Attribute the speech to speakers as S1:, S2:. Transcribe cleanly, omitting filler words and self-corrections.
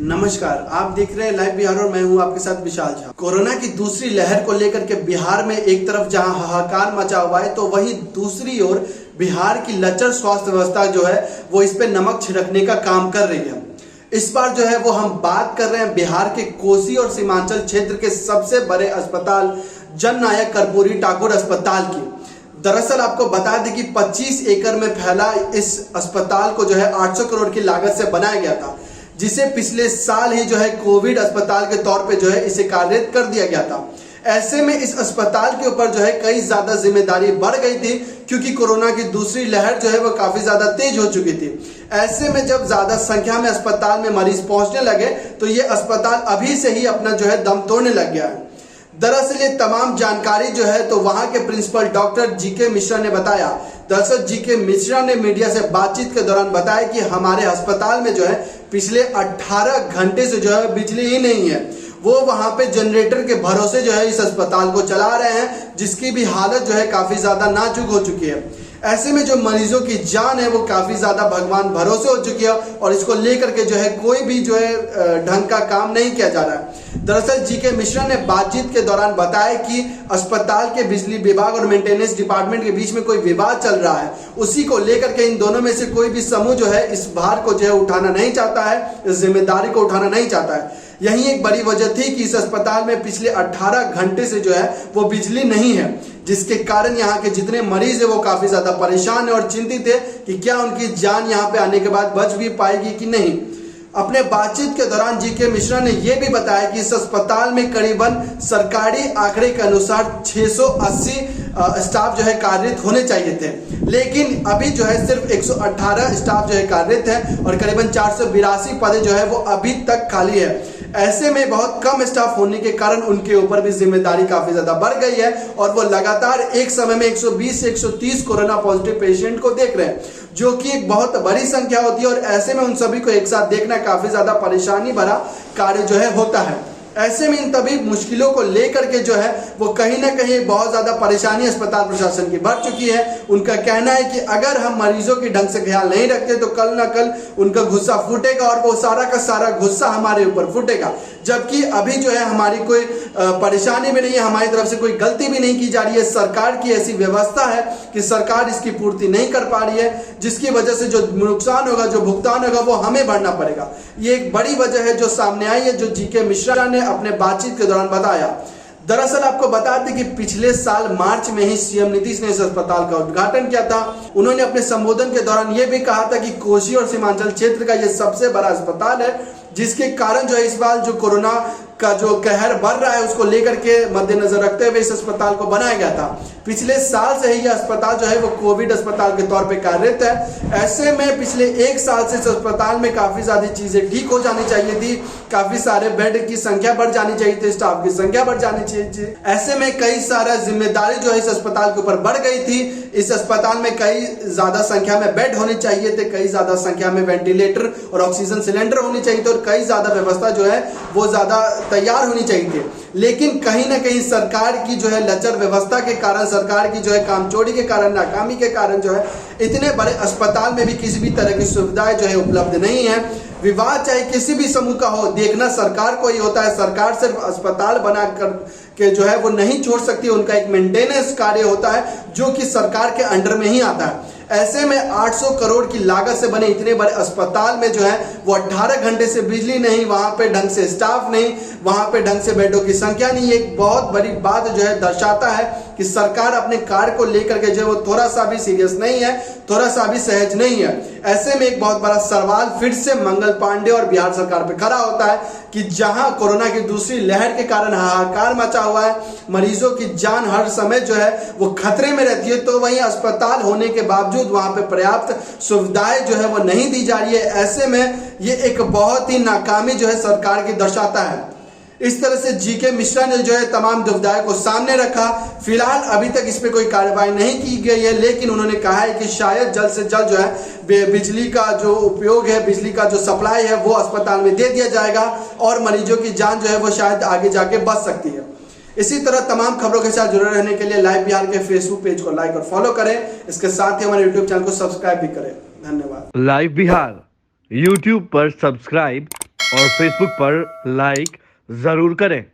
S1: नमस्कार, आप देख रहे हैं लाइव बिहार और मैं हूं आपके साथ विशाल झा। कोरोना की दूसरी लहर को लेकर के बिहार में एक तरफ जहां हाहाकार मचा हुआ है तो वहीं दूसरी ओर बिहार की लचर स्वास्थ्य व्यवस्था जो है वो इस पे नमक छिड़कने का काम कर रही है। इस बार जो है वो हम बात कर रहे हैं बिहार के कोसी और सीमांचल क्षेत्र के सबसे बड़े अस्पताल जननायक कर्पूरी ठाकुर अस्पताल की। दरअसल आपको बता दें कि 25 एकड़ में फैला इस अस्पताल को जो है 800 करोड़ की लागत से बनाया गया था, जिसे पिछले साल ही जो है कोविड अस्पताल के तौर पे जो है इसे कार्यरत कर दिया गया था। ऐसे में इस अस्पताल के ऊपर जो है कई ज्यादा जिम्मेदारी बढ़ गई थी, क्योंकि कोरोना की दूसरी लहर जो है वो काफी ज्यादा तेज हो चुकी थी। ऐसे में जब ज्यादा संख्या में अस्पताल में मरीज पहुंचने लगे तो ये अस्पताल अभी से ही अपना जो है दम तोड़ने लग गया है। दरअसल ये तमाम जानकारी जो है तो वहां के प्रिंसिपल डॉक्टर जीके मिश्रा ने बताया। दरअसल जीके मिश्रा ने मीडिया से बातचीत के दौरान बताया कि हमारे अस्पताल में जो है पिछले 18 घंटे से जो है बिजली ही नहीं है। वो वहां पे जनरेटर के भरोसे जो है इस अस्पताल को चला रहे हैं, जिसकी भी हालत जो है काफी ज्यादा नाजुक हो चुकी है। ऐसे में जो मरीजों की जान है वो काफी ज्यादा भगवान भरोसे हो चुकी है और इसको लेकर के जो है कोई भी जो है ढंग का काम नहीं किया जा रहा है। दरअसल जीके मिश्रा ने बातचीत के दौरान बताया कि अस्पताल के बिजली विभाग और मेंटेनेंस डिपार्टमेंट के बीच में कोई विवाद चल रहा है। उसी को लेकर के इन दोनों में से कोई भी समूह जो है इस भार को जो है उठाना नहीं चाहता है, इस जिम्मेदारी को उठाना नहीं चाहता है। यही एक बड़ी वजह थी कि इस अस्पताल में पिछले 18 घंटे से जो है वो बिजली नहीं है, जिसके कारण यहाँ के जितने मरीज है वो काफी ज्यादा परेशान है और चिंतित है कि क्या उनकी जान यहाँ पे आने के बाद बच भी पाएगी कि नहीं। अपने बातचीत के दौरान जीके मिश्रा ने यह भी बताया कि इस अस्पताल में करीबन सरकारी आंकड़े के अनुसार 680 स्टाफ जो है कार्यरत होने चाहिए थे, लेकिन अभी जो है सिर्फ 118 स्टाफ जो है कार्यरत है और करीबन 482 पदें जो है वो अभी तक खाली है। ऐसे में बहुत कम स्टाफ होने के कारण उनके ऊपर भी जिम्मेदारी काफी ज्यादा बढ़ गई है और वो लगातार एक समय में 120 से 130 कोरोना पॉजिटिव पेशेंट को देख रहे हैं, जो कि एक बहुत बड़ी संख्या होती है और ऐसे में उन सभी को एक साथ देखना काफी ज्यादा परेशानी भरा कार्य जो है होता है। ऐसे में इन तभी मुश्किलों को लेकर के जो है वो कहीं ना कहीं बहुत ज्यादा परेशानी अस्पताल प्रशासन की बढ़ चुकी है। उनका कहना है कि अगर हम मरीजों की ढंग से ख्याल नहीं रखते तो कल ना कल उनका गुस्सा फूटेगा और वो सारा का सारा गुस्सा हमारे ऊपर फूटेगा। जबकि अभी जो है हमारी कोई परेशानी भी नहीं है, हमारी तरफ से कोई गलती भी नहीं की जा रही है। सरकार की ऐसी व्यवस्था है कि सरकार इसकी पूर्ति नहीं कर पा रही है, जिसकी वजह से जो नुकसान होगा, जो भुगतान होगा वो हमें भरना पड़ेगा। ये एक बड़ी वजह है जो सामने आई है, जो जीके मिश्रा ने अपने बातचीत के दौरान बताया। दरअसल आपको बता दें कि पिछले साल मार्च में ही सीएम नीतीश ने इस अस्पताल का उद्घाटन किया था। उन्होंने अपने संबोधन के दौरान यह भी कहा था कि कोसी और सीमांचल क्षेत्र का यह सबसे बड़ा अस्पताल है, जिसके कारण जो है इस बार जो कोरोना का जो कहर बढ़ रहा है उसको लेकर के मद्देनजर रखते हुए इस अस्पताल को बनाया गया था। पिछले साल से ही यह अस्पताल जो है वो कोविड अस्पताल के तौर पे कार्यरत है। ऐसे में पिछले एक साल से इस अस्पताल में काफी सारी चीजें ठीक हो जानी चाहिए थी, काफी सारे बेड की संख्या बढ़ जानी चाहिए थी, स्टाफ की संख्या बढ़ जानी चाहिए थी। ऐसे में कई सारा जिम्मेदारी जो है इस अस्पताल के ऊपर बढ़ गई थी। इस अस्पताल में कई ज्यादा संख्या में बेड होने चाहिए थे, कई ज्यादा संख्या में वेंटिलेटर और ऑक्सीजन सिलेंडर होनी चाहिए थे और कई ज्यादा व्यवस्था जो है वो ज्यादा तैयार होनी चाहिए थी। लेकिन कहीं ना कहीं सरकार की जो है लचर व्यवस्था के कारण, सरकार की जो है कामचोरी के कारण, नाकामी के कारण जो है इतने बड़े अस्पताल में भी किसी भी तरह की सुविधाएं जो है उपलब्ध नहीं है। विवाद चाहे किसी भी समूह का हो, देखना सरकार को ही होता है। सरकार सिर्फ अस्पताल बना कर के जो है वो नहीं छोड़ सकती, उनका एक मेंटेनेंस कार्य होता है जो कि सरकार के अंडर में ही आता है। ऐसे में 800 करोड़ की लागत से बने इतने बड़े अस्पताल में जो है वो 18 घंटे से बिजली नहीं, वहां पे ढंग से स्टाफ नहीं, वहां पे ढंग से बेडों की संख्या नहीं। एक बहुत बड़ी बात जो है दर्शाता है कि सरकार अपने कार्य को लेकर के जो है वो थोड़ा सा भी सीरियस नहीं है, थोड़ा सा भी सहज नहीं है। ऐसे में एक बहुत बड़ा सवाल फिर से मंगल पांडे और बिहार सरकार पे खड़ा होता है कि जहां कोरोना की दूसरी लहर के कारण हाहाकार मचा हुआ है, मरीजों की जान हर समय जो है वो खतरे में रहती है, तो वहीं अस्पताल होने के बावजूद वहां पे पर्याप्त सुविधाएं जो है वो नहीं दी जा रही है। ऐसे में ये एक बहुत ही नाकामी जो है सरकार की दर्शाता है। इस तरह से जीके मिश्रा ने जो है तमाम दुविधाओं को सामने रखा। फिलहाल अभी तक इस पे कोई कार्रवाई नहीं की गई है, लेकिन उन्होंने कहा है कि शायद जल्द से जल्द जो है बिजली का जो उपयोग है, बिजली का जो सप्लाई है वो अस्पताल में दे दिया जाएगा और मरीजों की जान जो है वो शायद आगे जाके बच सकती है। इसी तरह तमाम खबरों के साथ जुड़े रहने के लिए लाइव बिहार के फेसबुक पेज को लाइक और फॉलो करें। इसके साथ ही हमारे यूट्यूब चैनल को सब्सक्राइब भी करें। धन्यवाद।
S2: लाइव बिहार यूट्यूब पर सब्सक्राइब और फेसबुक पर लाइक जरूर करें।